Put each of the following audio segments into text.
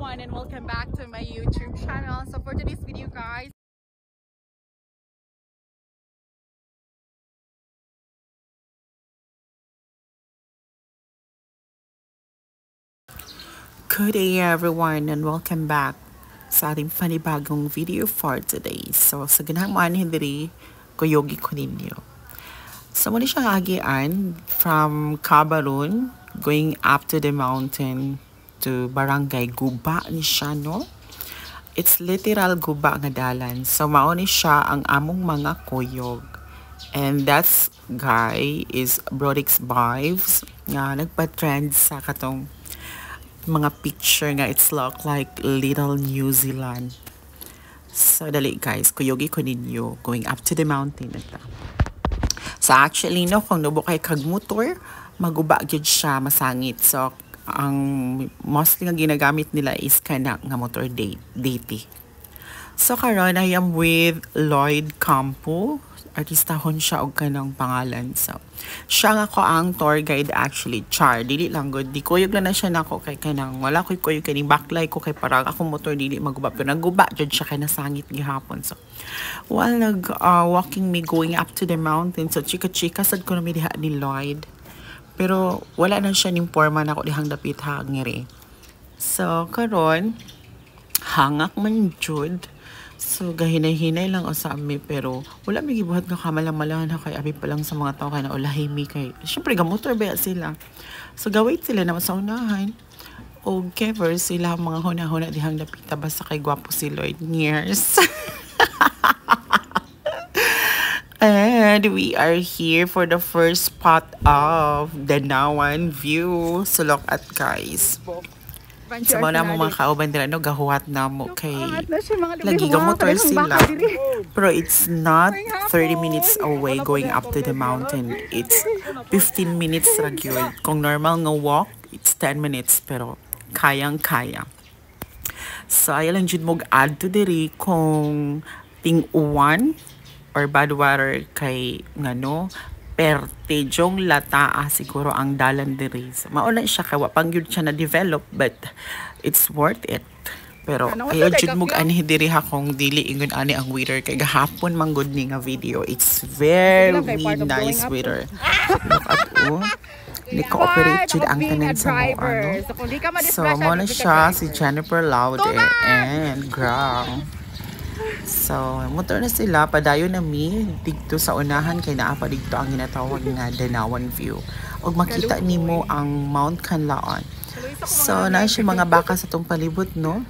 everyone and welcome back to my YouTube channel. So for today's video guys, good day everyone and welcome back sa ating panibagong video for today. So sa ganang maanhin diri kuyogi ko ninyo. So muna siyang agian from Cabarun going up to the mountain to Barangay Guba ni siya, no? It's literal guba nga dalan. So mao ni siya ang among mga kuyog. And that's guy is Brodix Vibes nga nagpa-trend sa katong mga picture nga it's look like little New Zealand. So dali guys, kuyogi ko ninyo going up to the mountain ito. So actually no, kung nubo kay kag motor, maguba gyud siya, masangit. So ang mostly nga ginagamit nila is kana nga motor date. So karon I am with Lloyd Campo. Artistahon siya og kanang pangalan. So siya nga ko ang tour guide actually. Char dili lang good. Di kuyog na siya nako kay kanang wala koy kuyog kani backlight ko kay parang ako motor dili maguba pero naguba jud siya kay nasangit gihapon. So while nag walking me going up to the mountain, so chika sad ko na mi diha ni Lloyd. Pero wala na siya ning porma nako dihang dapit ha ngiri. So karon hangak man jud. So gahinay-hinay lang sa ami pero wala may gibuhat nga kamalang-malahan ha kay abi pa lang sa mga tao kay na ulahi mi kay syempre gamotor ba sila. So gawait sila naman sa unahan. O cover sila mga huna-huna dihang dapita basta kay gwapo si Lloyd years. And we are here for the first spot of the Danawan view. So look at guys. Sa mga namong mga kauban dira no gahuhat na mo kay lagi gamotor sila. Pero it's not 30 minutes away going up to the mountain. It's 15 minutes ra gyud. Kung normal nga walk, it's 10 minutes pero kayang-kaya. So ay lang jud mo add to diri kung ting-uwan or bad water kay ngano perte jong lataa siguro ang dalan diri. So, mauna siya kay wa pang gyud siya na develop but it's worth it. Pero ayo jud mo ani diri ha kung dili ingon ani ang weather kay gahapon man gud ni nga video. It's very nice weather. Look at ni cooperate jud ang tanan sa mo ano. So mo na siya si Jennifer Laude and Grang. So, motor na sila, padayon na mi dito sa unahan kay naa pa dito ang ginatawag nga Danawan view. Og makita nimo ang Mount Canlaon. So, na siya mga baka sa tong palibot no.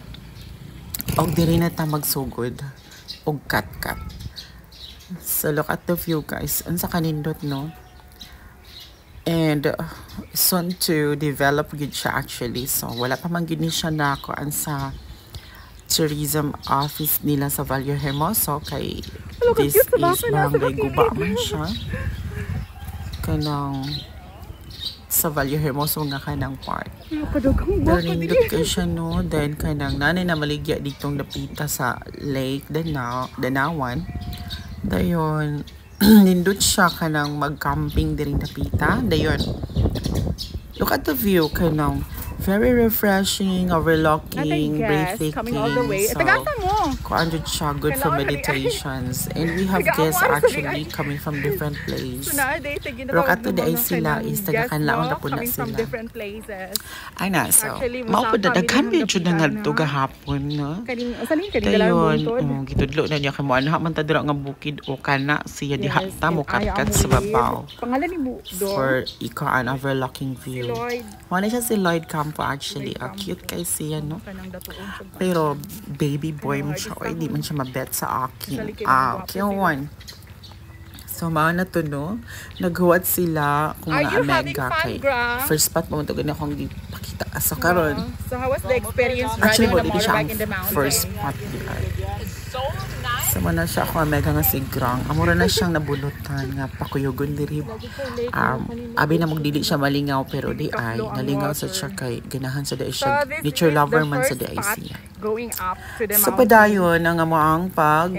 Og diri na ta magsugod og kat-kat. So, look at the view guys. Unsa kanindot no. And soon to develop gid siya actually. So, wala pa man gid ni siya na kuan sa tourism office nila sa Valle Hermoso kay this is Barangay Guba man siya kanang sa Valle Hermoso nga kanang part. Pero nindot kayo siya no, then kanang nanay na maligya ditong napita sa Lake Danawan. Dayon nindot siya kanang mag-camping diring napita. Dayon look at the view kanang very refreshing, overlooking, breathtaking. So, kuan jud siya good for meditations. And we have guests actually coming from different places. Pero kato di ay sila is taga-Canlaon na po na sila. Ay na, so, maupod na daghan din jud na nga gahapon, no? Dayon, gitudlo na niya kay mo anha man ta dira nga bukid o kana siya diha ta mo katkat sa babaw. For iko an overlooking view. Wala siya si Lloyd Campo actually. Cute kay siya, no? Pero baby boy mo siya. Oy, di man siya mabet sa akin. Okay, one. So, mga na to, no? Naghuwat sila kung mga Omega kay first spot mo ito ganyan akong ipakita. So, karon. So, how was the experience actually, driving a motorbike in the mountain? First spot sama na siya ako Omega nga si Grang. Amura na siyang nabulutan nga pakuyogon diri. Abi na magdili siya malingaw pero di ay nalingaw sa siya kay ganahan sa di siya nature lover man sa di ay siya. So padayon ang amoang pag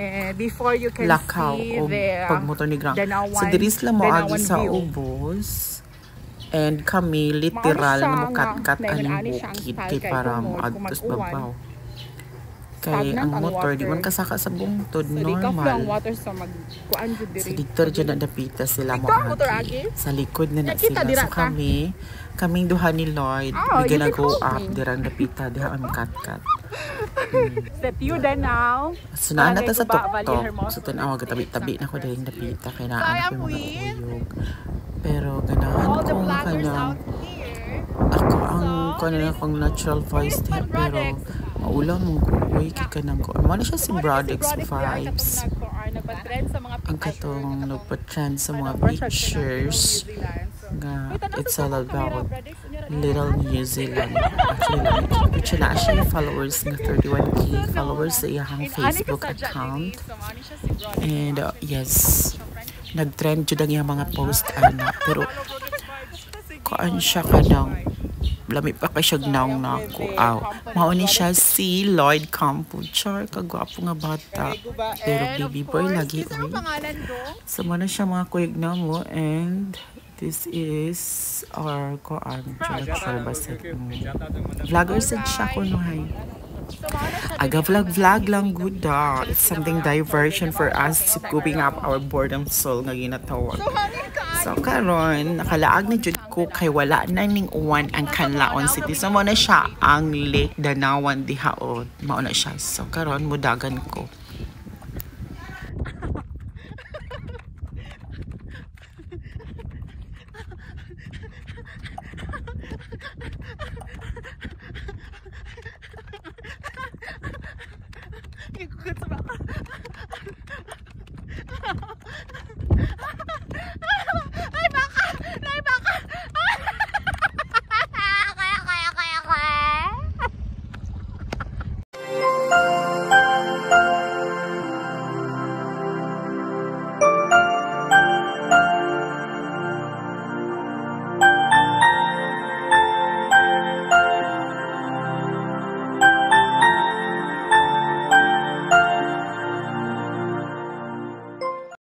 lakaw o pagmotor ni Grang. So diri sila mo agi sa ubos And kami literal siya na nga, mukat-kat naingon aning ani siya ang bukid tal kay kay para tungod kung maadtos mag-uwan. babaw. Kay Stagnant ang ang motor di water. man kasaka sa bungtod So, di ka ang normal. water sa magkuan jud Sa diri. dito dyan na napita sila Ikaw ang motor, agi. Agi? Sa likod na na Nakita sila. dira So ka? kaming duha ni Lloyd. Oh, We you gonna can go help up. me. Dirang napita. Diha kami kat-kat. Set you then now. So na ta sa Barangay Guba, Valle tok-tok. Hermoso. So tanaw tabi-tabi na ko dahil napita. Kaya Kaya naan ko mo mga yun? uyog. Pero ganahan All the kong vloggers kanang out here. ako ang So, kanina kong natural voice Chris niya. Van Pero Brodex. maulang mong kuhay kikanang ko. Ano siya si Brodex vibes. Nagpa-trend sa mga Ang katong nagpa-trend sa mga Ano, pictures. Nga, it's all about little New Zealand. Actually, na siya yung followers nga 31k followers sa iyang Facebook account. And yes, nag-trend jud ang iyang mga post ana. Pero kuan siya kanang lami pa kay siya gnaw na ako. Aw, mao ni siya si Lloyd Campuchar, kagwapo nga bata. Pero baby boy lagi Ano oy. pangalan do? So mana siya mga kuyog na mo, and this is our kuan Char Baset. Vlogger sad siya ko no hay. Aga vlog lang good da. It's something diversion for us to coping up our boredom soul nga ginatawag. So karon nakalaag na jud ko kay wala na ning uwan ang Canlaon City. So mo na siya ang Lake Danawan diha o mao na siya. So karon mudagan ko. Ikut sa baka.